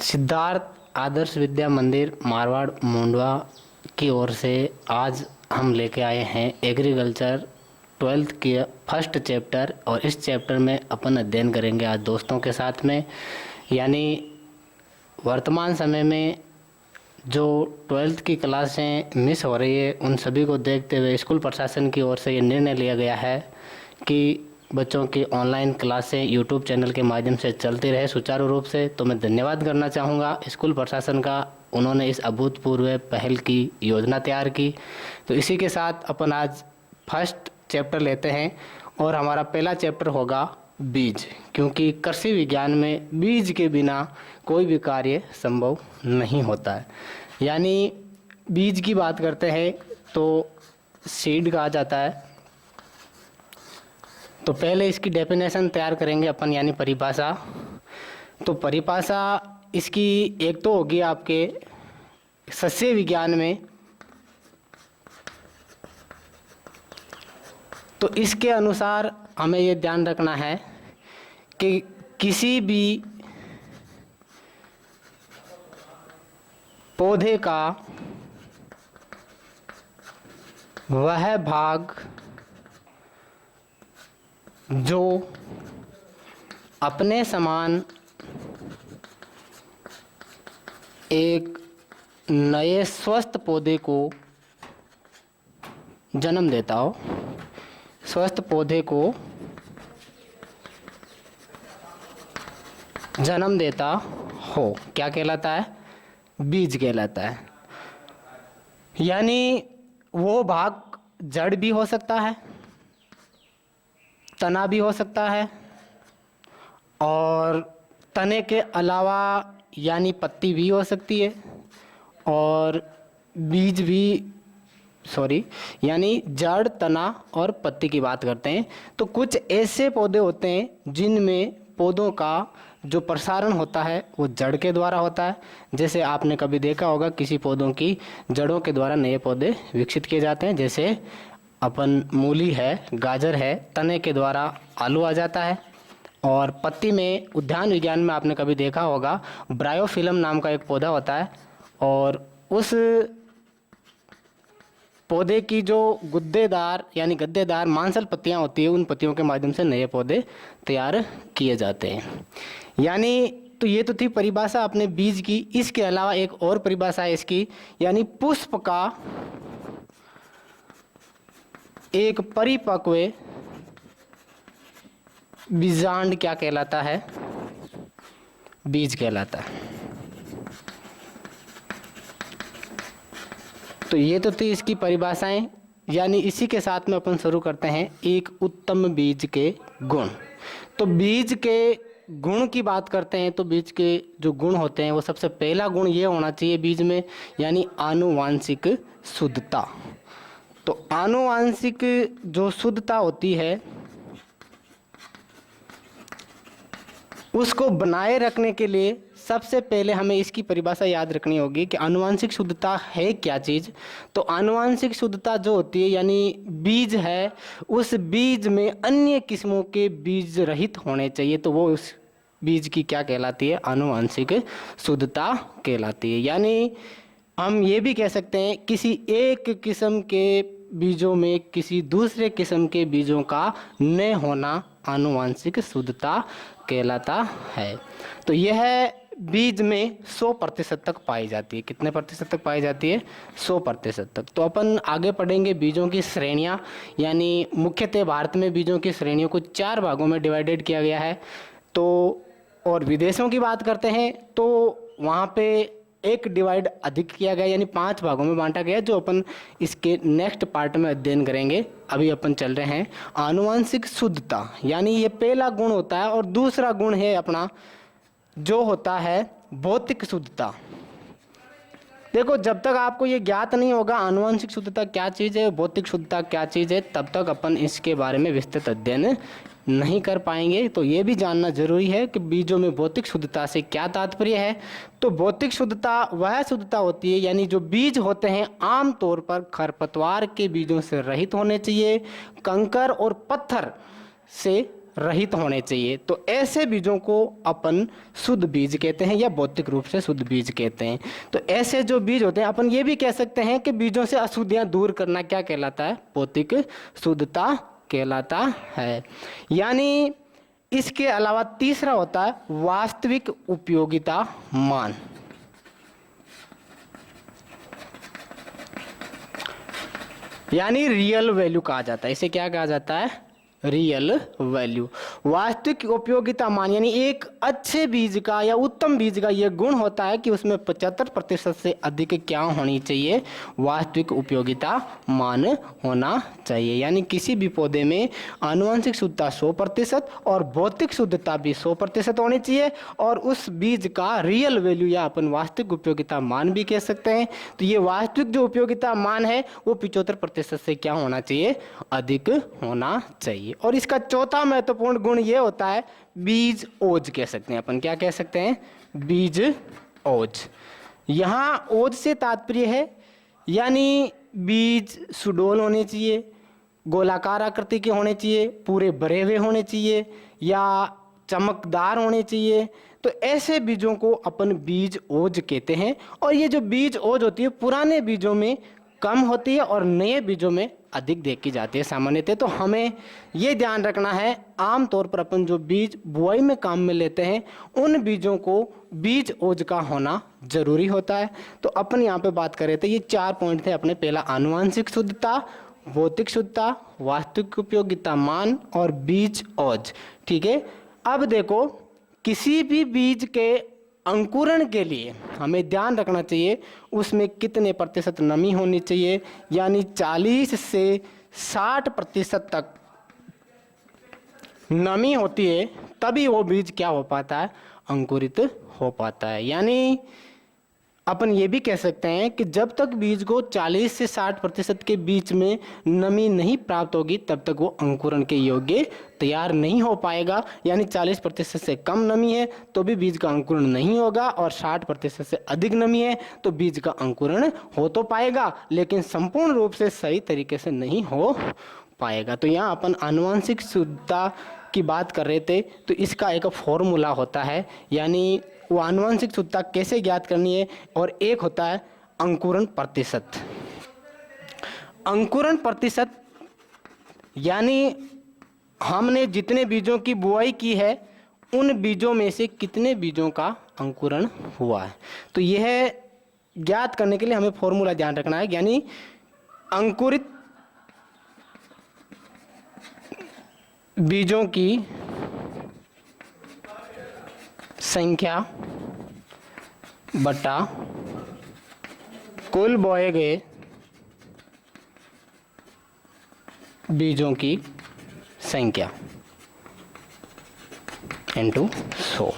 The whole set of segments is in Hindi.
सिद्धार्थ आदर्श विद्या मंदिर मारवाड़ मुंडवा की ओर से आज हम लेके आए हैं एग्रीकल्चर 12th के फर्स्ट चैप्टर। और इस चैप्टर में अपन अध्ययन करेंगे आज दोस्तों के साथ में। यानी वर्तमान समय में जो 12th की क्लासें मिस हो रही है उन सभी को देखते हुए स्कूल प्रशासन की ओर से ये निर्णय लिया गया है कि बच्चों की ऑनलाइन क्लासें यूट्यूब चैनल के माध्यम से चलती रहे सुचारू रूप से। तो मैं धन्यवाद करना चाहूँगा स्कूल प्रशासन का, उन्होंने इस अभूतपूर्व पहल की योजना तैयार की। तो इसी के साथ अपन आज फर्स्ट चैप्टर लेते हैं और हमारा पहला चैप्टर होगा बीज, क्योंकि कृषि विज्ञान में बीज के बिना कोई भी कार्य संभव नहीं होता है। यानी बीज की बात करते हैं तो सीड कहा जाता है। तो पहले इसकी डेफिनेशन तैयार करेंगे अपन, यानी परिभाषा। तो परिभाषा इसकी एक तो होगी आपके सस्य विज्ञान में, तो इसके अनुसार हमें ये ध्यान रखना है कि किसी भी पौधे का वह भाग जो अपने समान एक नए स्वस्थ पौधे को जन्म देता हो, स्वस्थ पौधे को जन्म देता हो, क्या कहलाता है? बीज कहलाता है। यानी वो भाग जड़ भी हो सकता है, तना भी हो सकता है, और तने के अलावा यानी पत्ती भी हो सकती है, और बीज भी यानी जड़, तना और पत्ती की बात करते हैं। तो कुछ ऐसे पौधे होते हैं जिनमें पौधों का जो प्रसारण होता है वो जड़ के द्वारा होता है। जैसे आपने कभी देखा होगा किसी पौधों की जड़ों के द्वारा नए पौधे विकसित किए जाते हैं। जैसे अपन मूली है, गाजर है, तने के द्वारा आलू आ जाता है। और पत्ती में उद्यान विज्ञान में आपने कभी देखा होगा ब्रायोफिलम नाम का एक पौधा होता है, और उस पौधे की जो गुद्देदार यानी गद्देदार मांसल पत्तियां होती है, उन पत्तियों के माध्यम से नए पौधे तैयार किए जाते हैं। यानी तो ये तो थी परिभाषा अपने बीज की। इसके अलावा एक और परिभाषा है इसकी, यानी पुष्प का एक परिपक्व बीजांड क्या कहलाता है? बीज कहलाता है। तो ये तो थी इसकी परिभाषाएं। यानी इसी के साथ में अपन शुरू करते हैं एक उत्तम बीज के गुण। तो बीज के गुण की बात करते हैं तो बीज के जो गुण होते हैं वो सबसे पहला गुण ये होना चाहिए बीज में, यानी आनुवांशिक शुद्धता। तो आनुवांशिक जो शुद्धता होती है उसको बनाए रखने के लिए सबसे पहले हमें इसकी परिभाषा याद रखनी होगी कि आनुवांशिक शुद्धता है क्या चीज़। तो आनुवांशिक शुद्धता जो होती है यानी बीज है, उस बीज में अन्य किस्मों के बीज रहित होने चाहिए। तो वो उस बीज की क्या कहलाती है? आनुवांशिक शुद्धता कहलाती है। यानी हम ये भी कह सकते हैं किसी एक किस्म के बीजों में किसी दूसरे किस्म के बीजों का न होना आनुवांशिक शुद्धता कहलाता है। तो यह बीज में 100% तक पाई जाती है। कितने प्रतिशत तक पाई जाती है? 100% तक। तो अपन आगे पढ़ेंगे बीजों की श्रेणियां। यानी मुख्यतः भारत में बीजों की श्रेणियों को 4 भागों में डिवाइडेड किया गया है। तो और विदेशों की बात करते हैं तो वहाँ पे एक डिवाइड अधिक किया गया, यानी 5 भागों में बांटा गया, जो अपन इसके नेक्स्ट पार्ट में अध्ययन करेंगे। अभी अपन चल रहे हैं आनुवांशिक शुद्धता, यानी ये पहला गुण होता है। और दूसरा गुण है अपना जो होता है भौतिक शुद्धता। देखो, जब तक आपको ये ज्ञात नहीं होगा आनुवांशिक शुद्धता क्या चीज़ है, भौतिक शुद्धता क्या चीज़ है, तब तक अपन इसके बारे में विस्तृत अध्ययन नहीं कर पाएंगे। तो ये भी जानना जरूरी है कि बीजों में भौतिक शुद्धता से क्या तात्पर्य है। तो भौतिक शुद्धता वह शुद्धता होती है, यानी जो बीज होते हैं आमतौर पर खरपतवार के बीजों से रहित होने चाहिए, कंकर और पत्थर से रहित होने चाहिए। तो ऐसे बीजों को अपन शुद्ध बीज कहते हैं या भौतिक रूप से शुद्ध बीज कहते हैं। तो ऐसे जो बीज होते हैं, अपन ये भी कह सकते हैं कि बीजों से अशुद्धियां दूर करना क्या कहलाता है? भौतिक शुद्धता कहलाता है। यानी इसके अलावा तीसरा होता है वास्तविक उपयोगिता मान। यानी रियल वैल्यू कहा जाता है। इसे क्या कहा जाता है? Real value. वास्तविक उपयोगिता मान यानी एक अच्छे बीज का या उत्तम बीज का यह गुण होता है कि उसमें 75% से अधिक क्या होनी चाहिए? वास्तविक उपयोगिता मान होना चाहिए। यानी किसी भी पौधे में आनुवंशिक शुद्धता 100% और भौतिक शुद्धता भी 100% होनी चाहिए, और उस बीज का रियल वैल्यू या अपन वास्तविक उपयोगिता मान भी कह सकते हैं। तो ये वास्तविक जो उपयोगिता मान है वो 75% से क्या होना चाहिए? अधिक होना चाहिए। और इसका चौथा महत्वपूर्ण गुण ये होता है बीज ओज कह सकते हैं अपन। क्या कह सकते हैं? बीज ओज। यहां ओज से तात्पर्य है यानी बीज सुडौल होने चाहिए, गोलाकार आकृति के होने चाहिए, पूरे भरे हुए होने चाहिए या चमकदार होने चाहिए। तो ऐसे बीजों को अपन बीज ओज कहते हैं। और ये जो बीज ओज होती है पुराने बीजों में कम होती है और नए बीजों में अधिक देखी जाती है सामान्यतः। तो हमें ये ध्यान रखना है, आमतौर पर अपन जो बीज बुआई में काम में लेते हैं उन बीजों को बीज ओज का होना जरूरी होता है। तो अपन यहाँ पे बात कर रहे थे, ये 4 पॉइंट थे अपने। पहला आनुवंशिक शुद्धता, भौतिक शुद्धता, वास्तविक उपयोगिता मान और बीज ओज। ठीक है। अब देखो, किसी भी बीज के अंकुरण के लिए हमें ध्यान रखना चाहिए उसमें कितने प्रतिशत नमी होनी चाहिए। यानी 40 से 60% तक नमी होती है तभी वो बीज क्या हो पाता है? अंकुरित हो पाता है। यानी अपन ये भी कह सकते हैं कि जब तक बीज को 40 से 60% के बीच में नमी नहीं प्राप्त होगी तब तक वो अंकुरण के योग्य तैयार नहीं हो पाएगा। यानी 40% से कम नमी है तो भी बीज का अंकुरण नहीं होगा, और 60% से अधिक नमी है तो बीज का अंकुरण हो तो पाएगा लेकिन संपूर्ण रूप से सही तरीके से नहीं हो पाएगा। तो यहाँ अपन आनुवंशिक शुद्धता की बात कर रहे थे, तो इसका एक फॉर्मूला होता है। यानी वो आनुवंशिक शुद्धता कैसे ज्ञात करनी है, और एक होता है अंकुरण प्रतिशत। अंकुरण प्रतिशत यानी हमने जितने बीजों की बुआई की है उन बीजों में से कितने बीजों का अंकुरण हुआ है। तो यह ज्ञात करने के लिए हमें फॉर्मूला ध्यान रखना है। यानी अंकुरित बीजों की संख्या बटा कुल बोए गए बीजों की संख्या इनटू 100।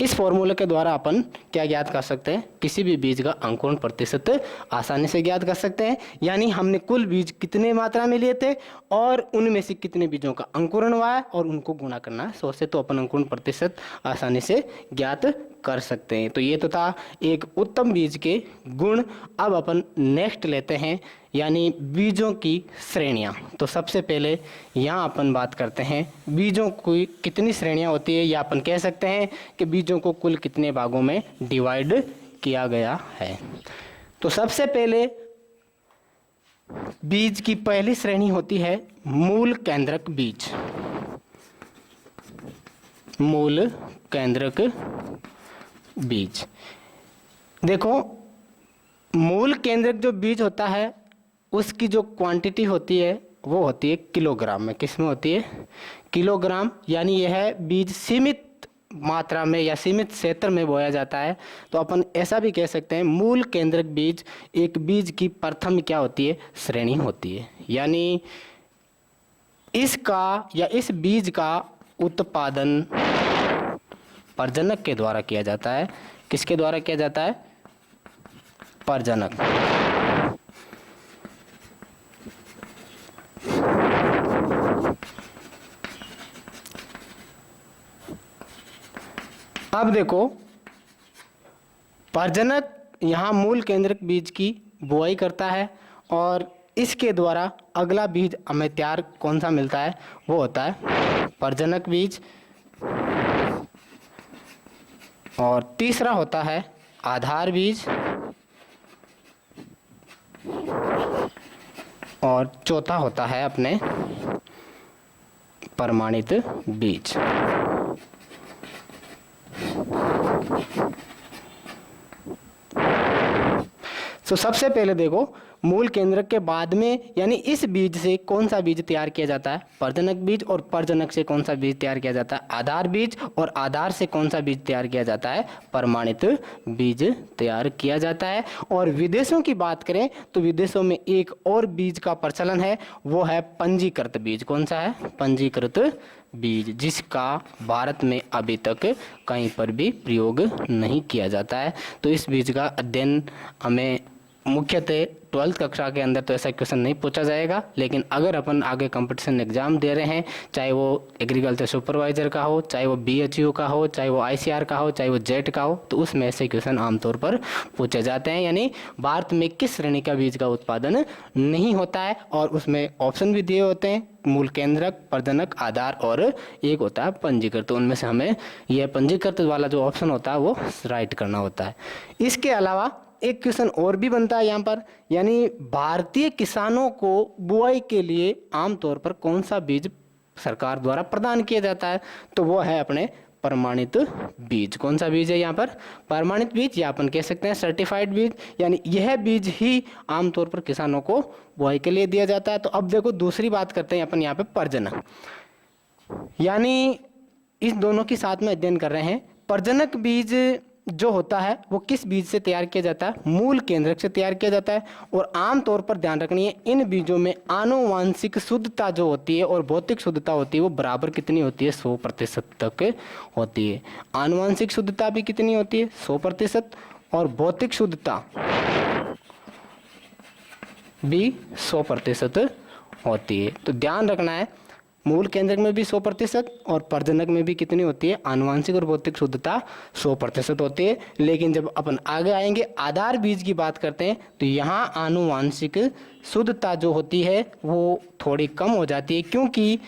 इस फॉर्मूले के द्वारा अपन क्या ज्ञात कर सकते हैं? किसी भी बीज का अंकुरण प्रतिशत आसानी से ज्ञात कर सकते हैं। यानी हमने कुल बीज कितने मात्रा में लिए थे और उनमें से कितने बीजों का अंकुरण हुआ है और उनको गुणा करना है 100 से, तो अपन अंकुरण प्रतिशत आसानी से ज्ञात कर सकते हैं। तो ये तो था एक उत्तम बीज के गुण। अब अपन नेक्स्ट लेते हैं यानी बीजों की श्रेणियां। तो सबसे पहले यहाँ अपन बात करते हैं बीजों की कितनी श्रेणियां होती है, या अपन कह सकते हैं कि बीजों को कुल कितने भागों में डिवाइड किया गया है। तो सबसे पहले बीज की पहली श्रेणी होती है मूल केंद्रक बीज। मूल केंद्रक बीज। देखो, मूल केंद्रक जो बीज होता है उसकी जो क्वांटिटी होती है वो होती है किलोग्राम में। किस में होती है? किलोग्राम। यानी यह बीज सीमित मात्रा में या सीमित क्षेत्र में बोया जाता है। तो अपन ऐसा भी कह सकते हैं मूल केंद्रक बीज एक बीज की प्रथम क्या होती है? श्रेणी होती है। यानी इसका या इस बीज का उत्पादन प्रजनक के द्वारा किया जाता है। किसके द्वारा किया जाता है? प्रजनक। अब देखो, प्रजनक यहाँ मूल केंद्रक बीज की बुआई करता है और इसके द्वारा अगला बीज हमें तैयार कौन सा मिलता है, वो होता है प्रजनक बीज, और तीसरा होता है आधार बीज, और चौथा होता है अपने प्रमाणित बीज। तो सबसे पहले देखो, मूल केंद्रक के बाद में यानी इस बीज से कौन सा बीज तैयार किया जाता है, प्रजनक बीज, और प्रजनक से कौन सा बीज तैयार किया जाता है, आधार बीज, और आधार से कौन सा बीज तैयार किया जाता है, प्रमाणित बीज तैयार किया जाता है। और विदेशों की बात करें तो विदेशों में एक और बीज का प्रचलन है, वो है पंजीकृत बीज। कौन सा है, पंजीकृत बीज, जिसका भारत में अभी तक कहीं पर भी प्रयोग नहीं किया जाता है। तो इस बीज का अध्ययन हमें मुख्यतः 12th कक्षा के अंदर तो ऐसा क्वेश्चन नहीं पूछा जाएगा, लेकिन अगर अपन आगे कंपटीशन एग्जाम दे रहे हैं, चाहे वो एग्रीकल्चर सुपरवाइजर का हो, चाहे वो BHU का हो, चाहे वो ICR का हो, चाहे वो जेट का हो, तो उसमें ऐसे क्वेश्चन आमतौर पर पूछे जाते हैं। यानी भारत में किस श्रेणी का बीज का उत्पादन नहीं होता है, और उसमें ऑप्शन भी दिए होते हैं, मूल केंद्रक, प्रजनक, आधार, और एक होता है पंजीकृत। तो उनमें से हमें यह पंजीकृत वाला जो ऑप्शन होता है वो राइट करना होता है। इसके अलावा एक क्वेश्चन और भी बनता है यहाँ पर, यानी भारतीय किसानों को बुआई के लिए आमतौर पर कौन सा बीज सरकार द्वारा प्रदान किया जाता है, तो वो है अपने प्रमाणित बीज। कौन सा बीज है यहाँ पर, प्रमाणित बीज, या अपन कह सकते हैं सर्टिफाइड बीज। यानी यह बीज ही आमतौर पर किसानों को बुआई के लिए दिया जाता है। तो अब देखो दूसरी बात करते हैं अपन यहाँ पे प्रजनक, यानी इस दोनों के साथ में अध्ययन कर रहे हैं। प्रजनक बीज जो होता है वो किस बीज से तैयार किया जाता है, मूल केंद्रक से तैयार किया जाता है। और आमतौर पर ध्यान रखनी है, इन बीजों में आनुवांशिक शुद्धता जो होती है और भौतिक शुद्धता होती है वो बराबर कितनी होती है, 100% तक होती है। आनुवांशिक शुद्धता भी कितनी होती है, 100%, और भौतिक शुद्धता भी 100% होती है। तो ध्यान रखना है, मूल केंद्रक में भी 100% और प्रजनक में भी कितनी होती है, आनुवांशिक और भौतिक शुद्धता 100% होती है। लेकिन जब अपन आगे आएंगे आधार बीज की बात करते हैं, तो यहाँ आनुवांशिक शुद्धता जो होती है वो थोड़ी कम हो जाती है, क्योंकि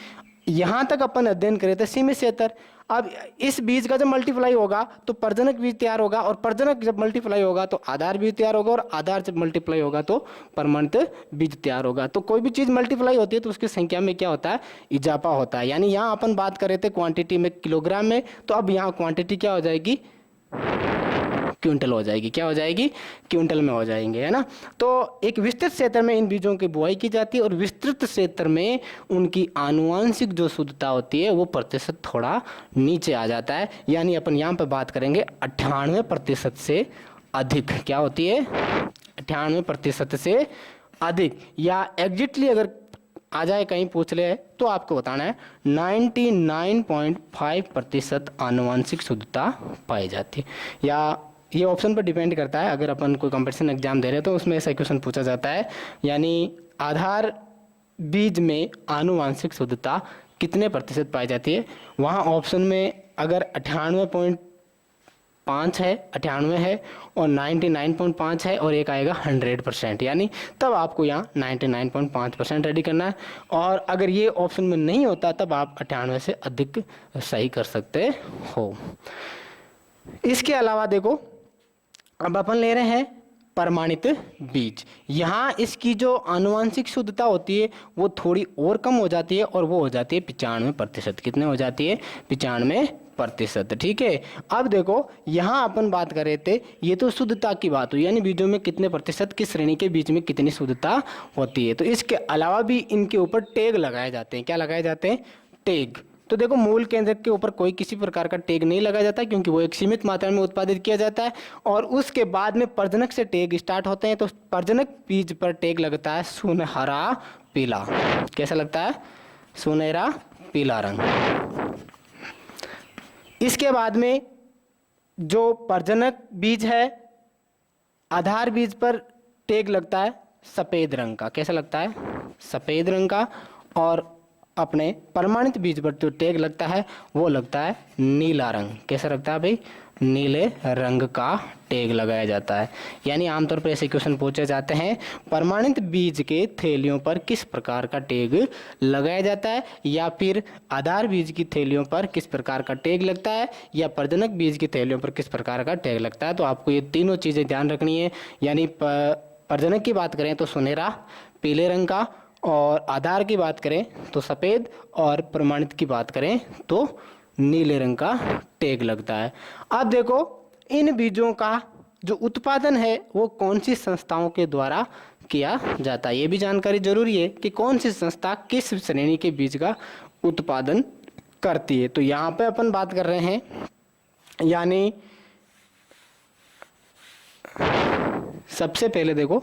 यहाँ तक अपन अध्ययन करे थे सीमित क्षेत्र। अब इस बीज का जब मल्टीप्लाई होगा तो प्रजनक बीज तैयार होगा, और प्रजनक जब मल्टीप्लाई होगा तो आधार बीज तैयार होगा, और आधार जब मल्टीप्लाई होगा तो प्रमाणित बीज तैयार होगा। तो कोई भी चीज़ मल्टीप्लाई होती है तो उसकी संख्या में क्या होता है, इजाफा होता है। यानी यहाँ अपन बात कर रहे थे क्वांटिटी में किलोग्राम में, तो अब यहाँ क्वांटिटी क्या हो जाएगी, क्विंटल हो जाएगी। क्या हो जाएगी, क्विंटल में हो जाएंगे, है ना। तो एक विस्तृत क्षेत्र में इन बीजों की बुआई की जाती है, और विस्तृत क्षेत्र में उनकी आनुवांशिक जो शुद्धता होती है वो प्रतिशत थोड़ा नीचे आ जाता है। यानी अपन यहाँ पर बात करेंगे 98% से अधिक। क्या होती है, 98% से अधिक, या एग्जैक्टली अगर आ जाए कहीं पूछ ले तो आपको बताना है 99.5% आनुवांशिक शुद्धता पाई जाती है। या ये ऑप्शन पर डिपेंड करता है, अगर अपन कोई कंपटीशन एग्जाम दे रहे हैं तो उसमें ऐसा क्वेश्चन पूछा जाता है, यानी आधार बीज में आनुवांशिक शुद्धता कितने प्रतिशत पाई जाती है। वहाँ ऑप्शन में अगर 98.5 है, 98 है, और 99.5 है, और एक आएगा 100%, यानी तब आपको यहाँ 99.5% रेडी करना है। और अगर ये ऑप्शन में नहीं होता तब आप 98 से अधिक सही कर सकते हो। इसके अलावा देखो, अब अपन ले रहे हैं प्रमाणित बीज। यहाँ इसकी जो आनुवांशिक शुद्धता होती है वो थोड़ी और कम हो जाती है, और वो हो जाती है 95%। कितने हो जाती है, 95%। ठीक है। अब देखो यहाँ अपन बात कर रहे थे, ये तो शुद्धता की बात हुई, यानी बीजों में कितने प्रतिशत, किस श्रेणी के बीज में कितनी शुद्धता होती है। तो इसके अलावा भी इनके ऊपर टैग लगाए जाते हैं। क्या लगाए जाते हैं, टैग। तो देखो मूल केंद्रक के ऊपर कोई किसी प्रकार का टैग नहीं लगाया जाता, क्योंकि वो एक सीमित मात्रा में उत्पादित किया जाता है। और उसके बाद में प्रजनक से टैग स्टार्ट होते हैं, तो प्रजनक बीज पर टैग लगता है सुनहरा पीला। कैसा लगता है, सुनहरा पीला रंग। इसके बाद में जो प्रजनक बीज है, आधार बीज पर टैग लगता है सफ़ेद रंग का। कैसा लगता है, सफ़ेद रंग का। और अपने प्रमाणित बीज पर जो टैग लगता है वो लगता है नीला रंग। कैसा लगता है भाई? नीले रंग का टैग लगाया जाता है। यानी आमतौर पर ऐसे क्वेश्चन पूछे जाते हैं, प्रमाणित बीज के थैलियों पर किस प्रकार का टैग लगाया जाता है, या फिर आधार बीज की थैलियों पर किस प्रकार का टैग लगता है, या प्रजनक बीज की थैलियों पर किस प्रकार का टैग लगता है। तो आपको ये तीनों चीज़ें ध्यान रखनी है। यानी प्रजनक की बात करें तो सुनहरा पीले रंग का, और आधार की बात करें तो सफ़ेद, और प्रमाणित की बात करें तो नीले रंग का टैग लगता है। अब देखो इन बीजों का जो उत्पादन है वो कौन सी संस्थाओं के द्वारा किया जाता है, ये भी जानकारी जरूरी है कि कौन सी संस्था किस श्रेणी के बीज का उत्पादन करती है। तो यहाँ पे अपन बात कर रहे हैं, यानी सबसे पहले देखो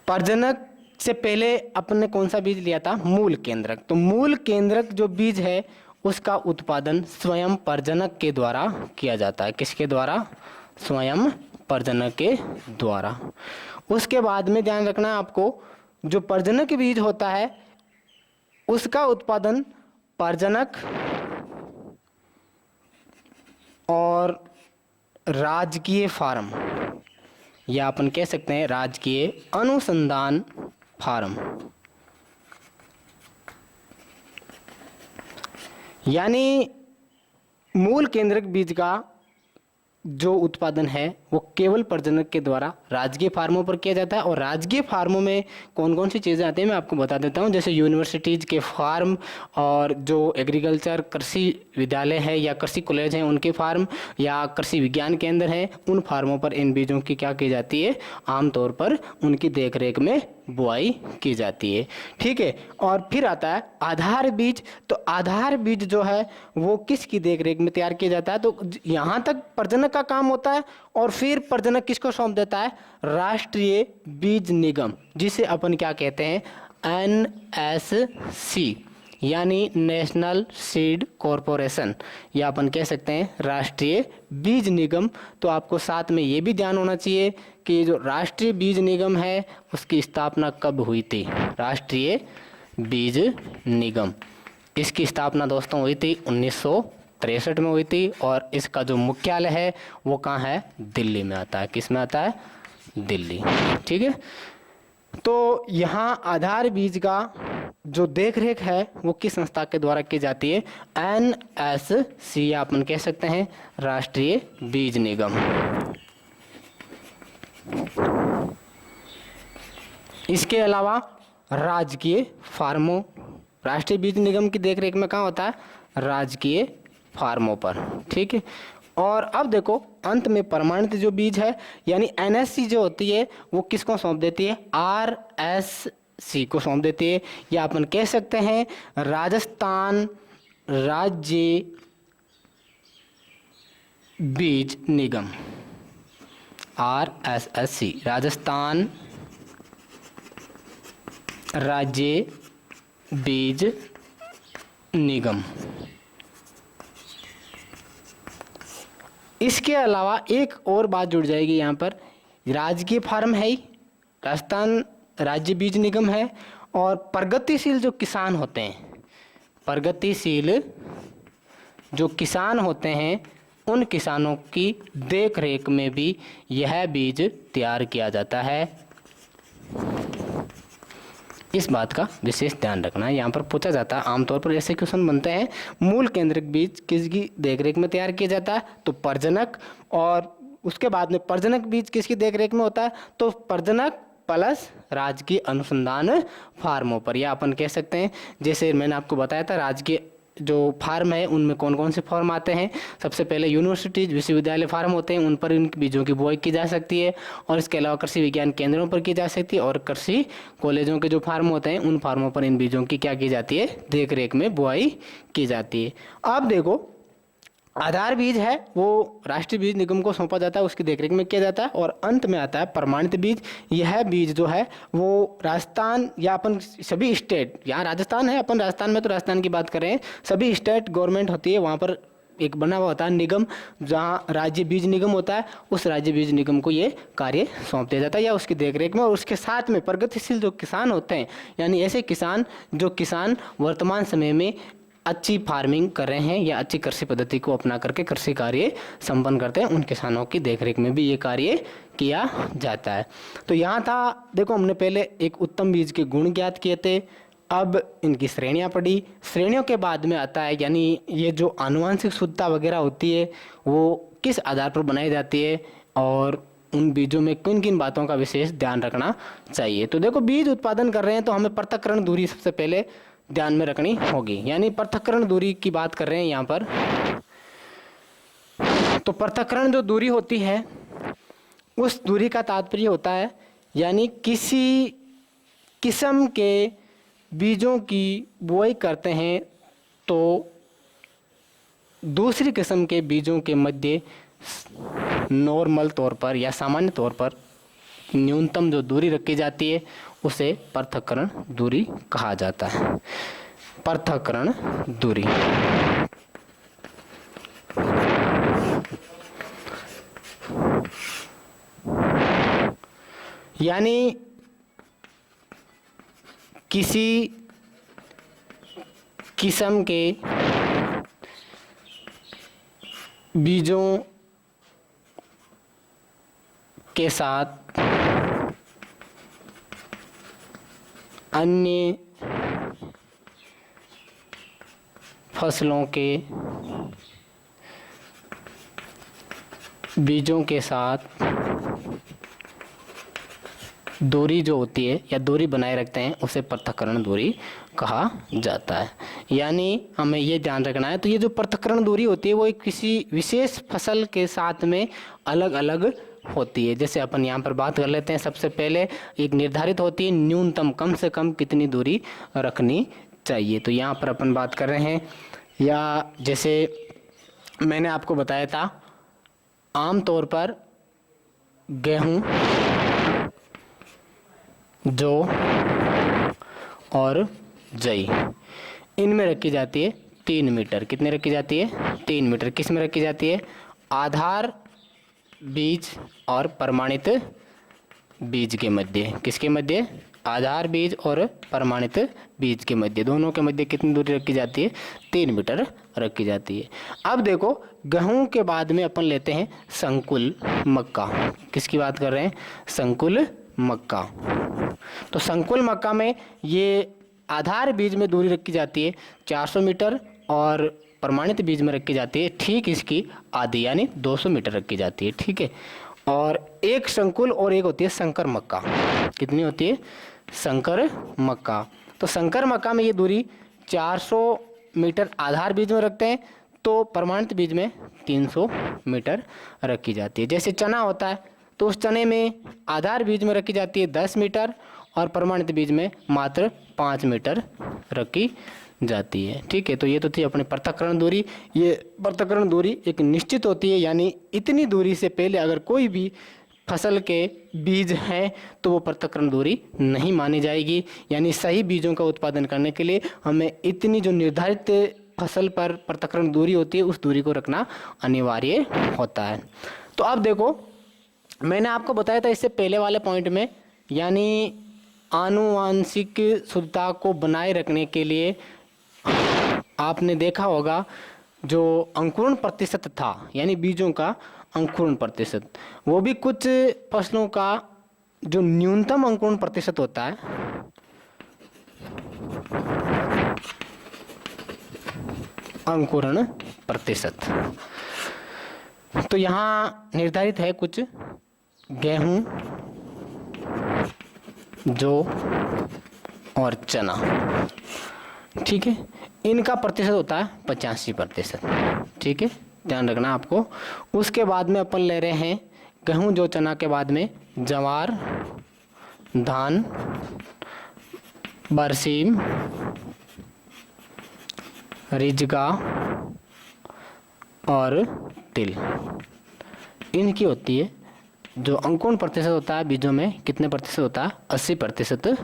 प्रजनक से पहले अपन ने कौन सा बीज लिया था? मूल केंद्रक। तो मूल केंद्रक जो बीज है उसका उत्पादन स्वयं प्रजनक के द्वारा किया जाता है। किसके द्वारा? स्वयं प्रजनक के द्वारा। उसके बाद में ध्यान रखना है आपको, जो प्रजनक बीज होता है उसका उत्पादन प्रजनक और राजकीय फार्म, या अपन कह सकते हैं राजकीय अनुसंधान फार्म, यानी मूल केंद्रक बीज का जो उत्पादन है वो केवल प्रजनक के द्वारा राजकीय फार्मों पर किया जाता है। और राजकीय फार्मों में कौन कौन सी चीज़ें आती हैं मैं आपको बता देता हूँ। जैसे यूनिवर्सिटीज़ के फार्म, और जो एग्रीकल्चर कृषि विद्यालय है या कृषि कॉलेज हैं उनके फार्म, या कृषि विज्ञान केंद्र हैं, उन फार्मों पर इन बीजों की क्या की जाती है? आमतौर पर उनकी देखरेख में बुआई की जाती है। ठीक है। और फिर आता है आधार बीज। तो आधार बीज जो है वो किसकी देखरेख में तैयार किया जाता है? तो यहाँ तक प्रजनक का काम होता है, और फिर प्रजनक किसको सौंप देता है? राष्ट्रीय बीज निगम, जिसे अपन क्या कहते हैं? NSC, यानी नेशनल सीड कॉरपोरेशन, या अपन कह सकते हैं राष्ट्रीय बीज निगम। तो आपको साथ में ये भी ध्यान होना चाहिए कि जो राष्ट्रीय बीज निगम है उसकी स्थापना कब हुई थी? राष्ट्रीय बीज निगम, इसकी स्थापना दोस्तों हुई थी 1963 में हुई थी, और इसका जो मुख्यालय है वो कहाँ है? दिल्ली में आता है। किस में आता है? दिल्ली। ठीक है। तो यहाँ आधार बीज का जो देखरेख है वो किस संस्था के द्वारा की जाती है? NSC, या अपन कह सकते हैं राष्ट्रीय बीज निगम। इसके अलावा राजकीय फार्मों, राष्ट्रीय बीज निगम की देखरेख में कहाँ होता है? राजकीय फार्मों पर। ठीक है। और अब देखो अंत में प्रमाणित जो बीज है यानी NSC जो होती है वो किसको सौंप देती है? RSC को सौंप देती है, या अपन कह सकते हैं राजस्थान राज्य बीज निगम, RSSC, राजस्थान राज्य बीज निगम। इसके अलावा एक और बात जुड़ जाएगी यहाँ पर, राजकीय फार्म है ही, राजस्थान राज्य बीज निगम है, और प्रगतिशील जो किसान होते हैं, प्रगतिशील जो किसान होते हैं उन किसानों की देख रेख में भी यह बीज तैयार किया जाता है। इस बात का विशेष ध्यान रखना है। यहाँ पर पूछा जाता है, आमतौर पर ऐसे क्वेश्चन बनते हैं, मूल केंद्रक बीज किसकी देखरेख में तैयार किया जाता है? तो प्रजनक, और उसके बाद में प्रजनक बीज किसकी देखरेख में होता है? तो प्रजनक प्लस राजकीय अनुसंधान फार्मों पर, या अपन कह सकते हैं जैसे मैंने आपको बताया था राजकीय जो फार्म है उनमें कौन कौन से फार्म आते हैं। सबसे पहले यूनिवर्सिटीज विश्वविद्यालय फार्म होते हैं, उन पर इन बीजों की बुआई की जा सकती है, और इसके अलावा कृषि विज्ञान केंद्रों पर की जा सकती है, और कृषि कॉलेजों के जो फार्म होते हैं उन फार्मों पर इन बीजों की क्या की जाती है? देख रेख में बुआई की जाती है। अब देखो आधार बीज है वो राष्ट्रीय बीज निगम को सौंपा जाता है, उसकी देखरेख में किया जाता है, और अंत में आता है प्रमाणित बीज। यह बीज जो है वो राजस्थान या अपन सभी स्टेट, यहाँ राजस्थान है, अपन राजस्थान में तो राजस्थान की बात कर रहे हैं, सभी स्टेट गवर्नमेंट होती है वहाँ पर एक बना हुआ होता है निगम, जहाँ राज्य बीज निगम होता है, उस राज्य बीज निगम को ये कार्य सौंप दिया जाता है या उसकी देखरेख में। और उसके साथ में प्रगतिशील जो किसान होते हैं, यानी ऐसे किसान जो किसान वर्तमान समय में अच्छी फार्मिंग कर रहे हैं या अच्छी कृषि पद्धति को अपना करके कृषि कार्य संपन्न करते हैं, उन किसानों की देखरेख में भी ये कार्य किया जाता है। तो यहाँ था, देखो हमने पहले एक उत्तम बीज के गुण ज्ञात किए थे, अब इनकी श्रेणियाँ पढ़ी। श्रेणियों के बाद में आता है, यानी ये जो आनुवंशिक शुद्धता वगैरह होती है वो किस आधार पर बनाई जाती है और उन बीजों में किन किन बातों का विशेष ध्यान रखना चाहिए। तो देखो, बीज उत्पादन कर रहे हैं तो हमें पृथक्करण दूरी सबसे पहले ध्यान में रखनी होगी, यानी पृथक्करण दूरी की बात कर रहे हैं यहाँ पर। तो पृथक्करण जो दूरी होती है उस दूरी का तात्पर्य होता है, यानी किसी किस्म के बीजों की बुआई करते हैं तो दूसरी किस्म के बीजों के मध्य नॉर्मल तौर पर या सामान्य तौर पर न्यूनतम जो दूरी रखी जाती है उसे पृथक्करण दूरी कहा जाता है। पृथक्करण दूरी यानी किसी किस्म के बीजों के साथ अन्य फसलों के बीजों के साथ दूरी जो होती है या दूरी बनाए रखते हैं उसे पृथक्करण दूरी कहा जाता है। यानी हमें ये ध्यान रखना है, तो ये जो पृथक्करण दूरी होती है वो एक किसी विशेष फसल के साथ में अलग अलग होती है। जैसे अपन यहाँ पर बात कर लेते हैं, सबसे पहले एक निर्धारित होती है न्यूनतम, कम से कम कितनी दूरी रखनी चाहिए। तो यहाँ पर अपन बात कर रहे हैं, या जैसे मैंने आपको बताया था, आम तौर पर गेहूँ, जौ और जई इनमें रखी जाती है 3 मीटर। कितने रखी जाती है? 3 मीटर। किस में रखी जाती है? आधार बीज और प्रमाणित बीज के मध्य। किसके मध्य? आधार बीज और प्रमाणित बीज के मध्य। दोनों के मध्य कितनी दूरी रखी जाती है? 3 मीटर रखी जाती है। अब देखो, गेहूं के बाद में अपन लेते हैं संकुल मक्का। किसकी बात कर रहे हैं? संकुल मक्का। तो संकुल मक्का में ये आधार बीज में दूरी रखी जाती है 400 मीटर और प्रमाणित बीज में रखी जाती है ठीक इसकी आधी, यानी 200 मीटर रखी जाती है। ठीक है। और एक संकुल और एक होती है संकर मक्का। कितनी होती है? संकर मक्का। तो संकर मक्का में ये दूरी 400 मीटर आधार बीज में रखते हैं, तो प्रमाणित बीज में 300 मीटर रखी जाती है। जैसे चना होता है तो उस चने में आधार बीज में रखी जाती है 10 मीटर और प्रमाणित बीज में मात्र 5 मीटर रखी जाती है। ठीक है। तो ये तो थी अपनी पृथक्करण दूरी। ये पृथक्करण दूरी एक निश्चित होती है, यानी इतनी दूरी से पहले अगर कोई भी फसल के बीज हैं तो वो पृथक्करण दूरी नहीं मानी जाएगी। यानी सही बीजों का उत्पादन करने के लिए हमें इतनी जो निर्धारित फसल पर पृथक्करण दूरी होती है उस दूरी को रखना अनिवार्य होता है। तो अब देखो, मैंने आपको बताया था इससे पहले वाले पॉइंट में, यानी आनुवांशिक शुद्धता को बनाए रखने के लिए आपने देखा होगा जो अंकुरण प्रतिशत था, यानी बीजों का अंकुरण प्रतिशत, वो भी कुछ फसलों का जो न्यूनतम अंकुरण प्रतिशत होता है अंकुरण प्रतिशत, तो यहाँ निर्धारित है कुछ गेहूं, जौ और चना। ठीक है। इनका प्रतिशत होता है 85%। ठीक है, ध्यान रखना आपको। उसके बाद में अपन ले रहे हैं गेहूं, जौ, चना के बाद में ज्वार, धान, बरसीम, रिजगा और तिल। इनकी होती है जो अंकुरण प्रतिशत होता है बीजों में, कितने प्रतिशत होता है? 80%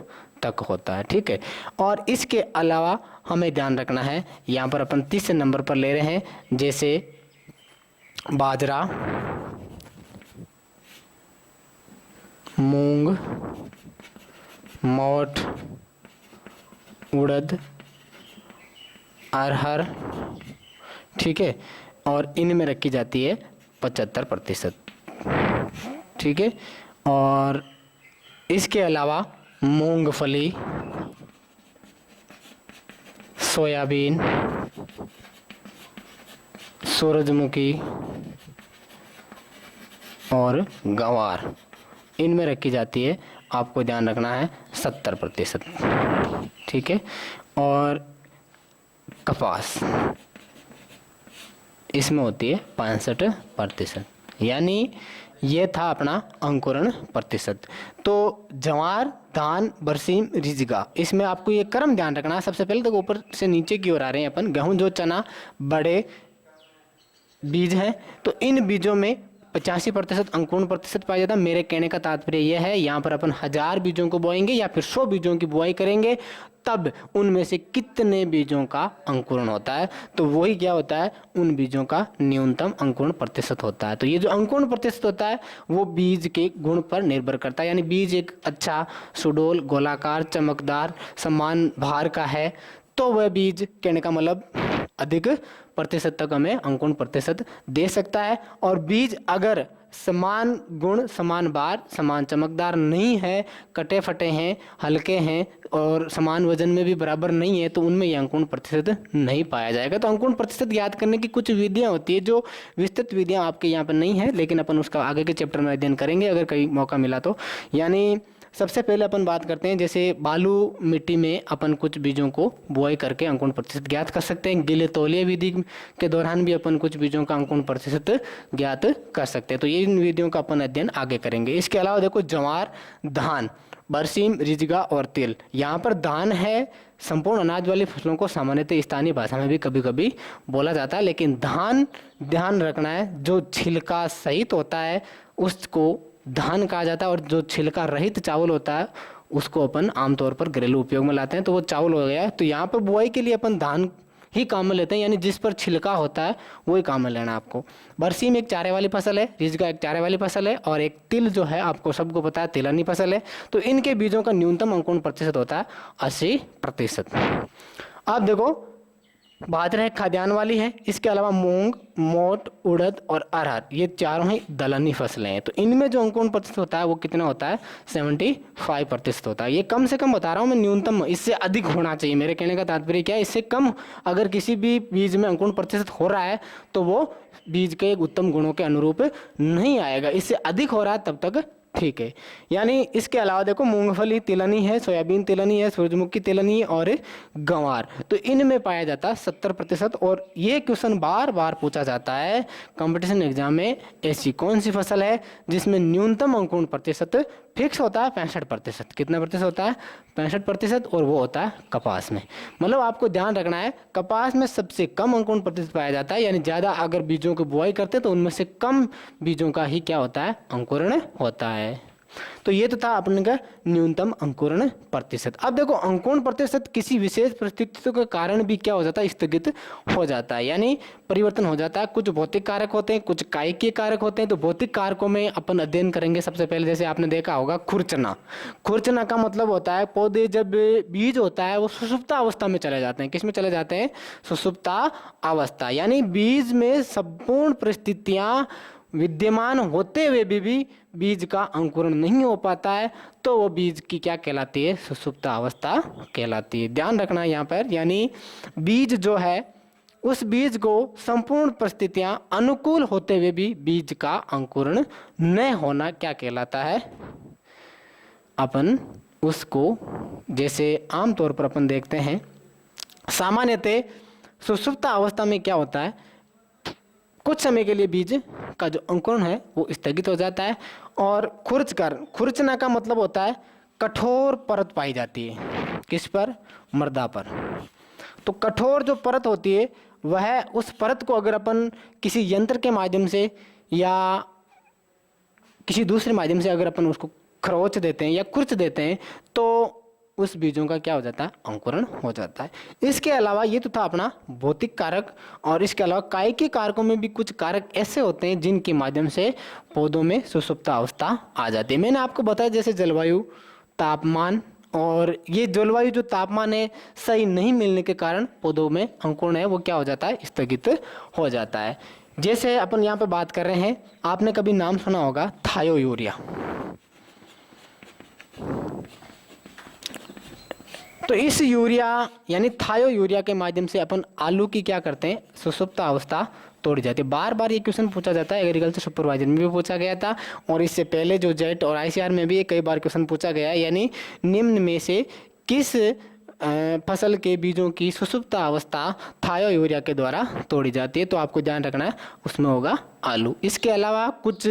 तक होता है, ठीक है। और इसके अलावा हमें ध्यान रखना है, यहाँ पर अपन तीसरे नंबर पर ले रहे हैं, जैसे बाजरा, मूंग, मोठ, उड़द, अरहर, ठीक है। और इनमें रखी जाती है 75%, ठीक है। और इसके अलावा मूंगफली, सोयाबीन, सूरजमुखी और गंवार, इनमें रखी जाती है, आपको ध्यान रखना है, 70%, ठीक है। और कपास, इसमें होती है 65%। यानी ये था अपना अंकुरण प्रतिशत। तो ज्वार, धान, बरसीम, रिजगा, इसमें आपको ये क्रम ध्यान रखना है। सबसे पहले तो ऊपर से नीचे की ओर आ रहे हैं अपन। गेहूं, जौ, चना बड़े बीज हैं, तो इन बीजों में 85% अंकुरण प्रतिशत पाया जाता है। मेरे कहने का तात्पर्य यह है, यहाँ पर अपन 1000 बीजों को बोएंगे या फिर 100 बीजों की बुआई करेंगे, तब उनमें से कितने बीजों का अंकुरण होता है, तो वही क्या होता है, उन बीजों का न्यूनतम अंकुरण प्रतिशत होता है। तो ये जो अंकुरण प्रतिशत होता है वो बीज के गुण पर निर्भर करता है। यानी बीज एक अच्छा, सुडौल, गोलाकार, चमकदार, समान भार का है, तो वह बीज, कहने का मतलब, अधिक प्रतिशत तक हमें अंकुरण प्रतिशत दे सकता है। और बीज अगर समान गुण, समान भार, समान चमकदार नहीं है, कटे फटे हैं, हल्के हैं और समान वजन में भी बराबर नहीं है, तो उनमें यह अंकुरण प्रतिशत नहीं पाया जाएगा। तो अंकुरण प्रतिशत याद करने की कुछ विधियां होती है, जो विस्तृत विधियां आपके यहाँ पर नहीं है, लेकिन अपन उसका आगे के चैप्टर में अध्ययन करेंगे अगर कहीं मौका मिला तो। यानी सबसे पहले अपन बात करते हैं, जैसे बालू मिट्टी में अपन कुछ बीजों को बुआई करके अंकुरण प्रतिशत ज्ञात कर सकते हैं। गिले तौलिए विधि के दौरान भी अपन कुछ बीजों का अंकुरण प्रतिशत ज्ञात कर सकते हैं। तो ये इन विधियों का अपन अध्ययन आगे करेंगे। इसके अलावा देखो, ज्वार, धान, बरसीम, रिजगा और तिल। यहाँ पर धान है, संपूर्ण अनाज वाली फसलों को सामान्यतः स्थानीय भाषा में भी कभी कभी बोला जाता है, लेकिन धान, ध्यान रखना है, जो छिलका सहित होता है उसको धान कहा जाता है, और जो छिलका रहित चावल होता है उसको अपन आमतौर पर घरेलू उपयोग में लाते हैं, तो वो चावल हो गया। तो यहाँ पर बुआई के लिए अपन धान ही काम में लेते हैं, यानी जिस पर छिलका होता है वही काम में लेना आपको। बरसीम एक चारे वाली फसल है, रिजगा एक चारे वाली फसल है, और एक तिल जो है आपको सबको पता है तिलहनी फसल है। तो इनके बीजों का न्यूनतम अंकुरण प्रतिशत होता है 80%। अब देखो, बाजरा एक खाद्यान्न वाली है। इसके अलावा मूंग, मोठ, उड़द और अरहर, ये चारों ही दलहनी फसलें हैं। तो इनमें जो अंकुरण प्रतिशत होता है वो कितना होता है, 75% होता है। ये कम से कम बता रहा हूँ मैं, न्यूनतम, इससे अधिक होना चाहिए। मेरे कहने का तात्पर्य क्या है, इससे कम अगर किसी भी बीज में अंकुरण प्रतिशत हो रहा है तो वो बीज के एक उत्तम गुणों के अनुरूप नहीं आएगा। इससे अधिक हो रहा है तब तक ठीक है। यानी इसके अलावा देखो, मूंगफली तिलहनी है, सोयाबीन तिलहनी है, सूरजमुखी तिलहनी है और गंवार, तो इनमें पाया जाता है 70%। और ये क्वेश्चन बार बार पूछा जाता है कंपटीशन एग्जाम में, ऐसी कौन सी फसल है जिसमें न्यूनतम अंकुरण प्रतिशत फिक्स होता है 65%। कितना प्रतिशत होता है, 65%, और वो होता है कपास में। मतलब आपको ध्यान रखना है, कपास में सबसे कम अंकुरण प्रतिशत पाया जाता है, यानी ज़्यादा अगर बीजों की बुआई करते तो उनमें से कम बीजों का ही क्या होता है, अंकुरण होता है। तो ये तो था अपने का न्यूनतम अंकुरण प्रतिशत। अब देखो, अंकुरण प्रतिशत किसी विशेष परिस्थितियों के कारण भी क्या हो जाता है, स्थगित हो जाता है, यानी परिवर्तन हो जाता है। कुछ भौतिक कारक होते हैं, कुछ कायिकीय कारक होते हैं। तो भौतिक कारकों में अपन अध्ययन करेंगे सबसे पहले, जैसे आपने देखा होगा खुरचना। खुरचना का मतलब होता है, पौधे जब बीज होता है वो सुषुप्त अवस्था में चले जाते हैं। किस में चले जाते हैं, सुषुप्त अवस्था, यानी बीज में संपूर्ण परिस्थितियां विद्यमान होते हुए भी बीज का अंकुरण नहीं हो पाता है, तो वो बीज की क्या कहलाती है, सुषुप्त अवस्था कहलाती है। ध्यान रखना यहाँ पर, यानी बीज जो है उस बीज को संपूर्ण परिस्थितियां अनुकूल होते हुए भी बीज का अंकुरण न होना क्या कहलाता है, अपन उसको, जैसे आमतौर पर अपन देखते हैं सामान्यतः सुषुप्त अवस्था में क्या होता है, कुछ समय के लिए बीज का जो अंकुरण है वो स्थगित हो जाता है। और खुरचना का मतलब होता है कठोर परत पाई जाती है, किस पर, मृदा पर। तो कठोर जो परत होती है वह, उस परत को अगर अपन किसी यंत्र के माध्यम से या किसी दूसरे माध्यम से अगर अपन उसको खरोच देते हैं या खुरच देते हैं, तो उस बीजों का क्या हो जाता है, अंकुरण हो जाता है। इसके अलावा ये तो था अपना भौतिक कारक, और इसके अलावा कायिक कारकों में भी कुछ कारक ऐसे होते हैं जिनके माध्यम से पौधों में सुषुप्तावस्था आ जाती है। मैंने आपको बताया जैसे जलवायु, तापमान, और ये जलवायु जो तापमान है सही नहीं मिलने के कारण पौधों में अंकुरण है वो क्या हो जाता है, स्थगित हो जाता है। जैसे अपन यहाँ पे बात कर रहे हैं, आपने कभी नाम सुना होगा थायो यूरिया। तो इस यूरिया यानी थायो यूरिया के माध्यम से अपन आलू की क्या करते हैं, सुषुप्त अवस्था तोड़ी जाती है। बार बार ये क्वेश्चन पूछा जाता है, एग्रीकल्चर सुपरवाइजर में भी पूछा गया था, और इससे पहले जो जेट और आईसीआर में भी कई बार क्वेश्चन पूछा गया है। यानी निम्न में से किस फसल के बीजों की सुषुप्त अवस्था थायो यूरिया के द्वारा तोड़ी जाती है, तो आपको ध्यान रखना है उसमें होगा आलू। इसके अलावा कुछ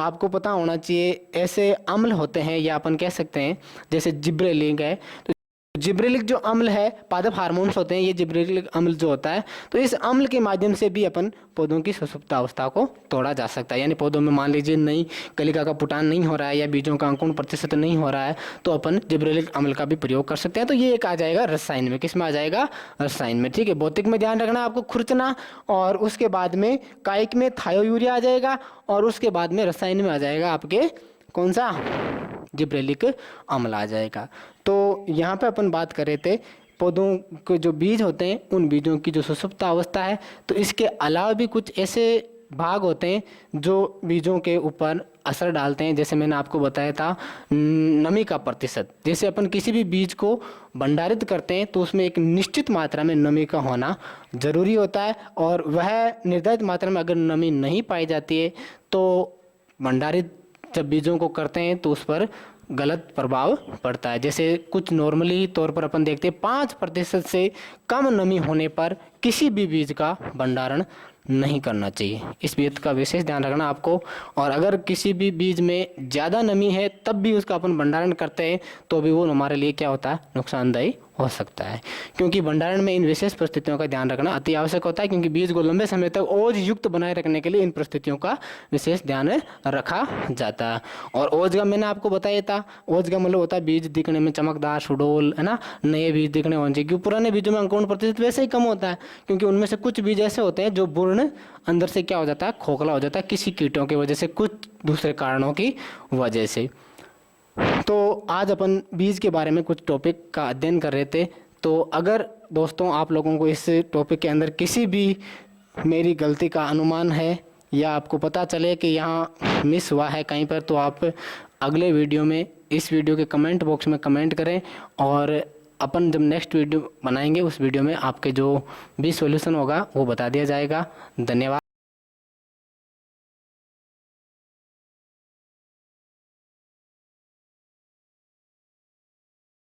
आपको पता होना चाहिए ऐसे अम्ल होते हैं, या अपन कह सकते हैं जैसे जिब्रेलिक है। तो जिब्रेलिक जो अम्ल है, पादप हार्मोन्स होते हैं, ये जिब्रेलिक अम्ल जो होता है, तो इस अम्ल के माध्यम से भी अपन पौधों की सुषुप्त अवस्था को तोड़ा जा सकता है। यानी पौधों में मान लीजिए नई कलिका का पुटान नहीं हो रहा है या बीजों का अंकुरण प्रतिशत नहीं हो रहा है, तो अपन जिब्रेलिक अम्ल का भी प्रयोग कर सकते हैं। तो ये एक आ जाएगा रसायन में, किस में आ जाएगा, रसायन में। ठीक है, भौतिक में ध्यान रखना आपको खुरचना, और उसके बाद में कायिक में थायो यूरिया आ जाएगा, और उसके बाद में रसायन में आ जाएगा आपके कौन सा, जिब्रेलिक अम्ल आ जाएगा। तो यहाँ पे अपन बात कर रहे थे पौधों के जो बीज होते हैं उन बीजों की जो सुषुप्त अवस्था है। तो इसके अलावा भी कुछ ऐसे भाग होते हैं जो बीजों के ऊपर असर डालते हैं। जैसे मैंने आपको बताया था नमी का प्रतिशत। जैसे अपन किसी भी बीज को भंडारित करते हैं तो उसमें एक निश्चित मात्रा में नमी का होना जरूरी होता है, और वह निर्धारित मात्रा में अगर नमी नहीं पाई जाती है तो भंडारित जब बीजों को करते हैं तो उस पर गलत प्रभाव पड़ता है। जैसे कुछ नॉर्मली तौर पर अपन देखते हैं 5% से कम नमी होने पर किसी भी बीज का भंडारण नहीं करना चाहिए। इस बात का विशेष ध्यान रखना आपको। और अगर किसी भी बीज में ज़्यादा नमी है तब भी उसका अपन भंडारण करते हैं तो भी वो हमारे लिए क्या होता है, नुकसानदायी हो सकता है। क्योंकि भंडारण में इन विशेष परिस्थितियों का ध्यान रखना अति आवश्यक होता है, क्योंकि बीज को लंबे समय तक ओज युक्त बनाए रखने के लिए इन परिस्थितियों का विशेष ध्यान रखा जाता है। और ओज का मैंने आपको बताया था, ओज का मतलब होता है बीज दिखने में चमकदार, सुडौल, है ना, नए बीज दिखने होने चाहिए। क्योंकि पुराने बीजों में अंकुरण प्रतिशत वैसे ही कम होता है, क्योंकि उनमें से कुछ बीज ऐसे होते हैं जो पूर्ण अंदर से क्या हो जाता है, खोखला हो जाता है, किसी कीटों की वजह से, कुछ दूसरे कारणों की वजह से। तो आज अपन बीज के बारे में कुछ टॉपिक का अध्ययन कर रहे थे। तो अगर दोस्तों आप लोगों को इस टॉपिक के अंदर किसी भी मेरी गलती का अनुमान है या आपको पता चले कि यहाँ मिस हुआ है कहीं पर, तो आप अगले वीडियो में इस वीडियो के कमेंट बॉक्स में कमेंट करें, और अपन जब नेक्स्ट वीडियो बनाएंगे उस वीडियो में आपके जो भी सॉल्यूशन होगा वो बता दिया जाएगा। धन्यवाद।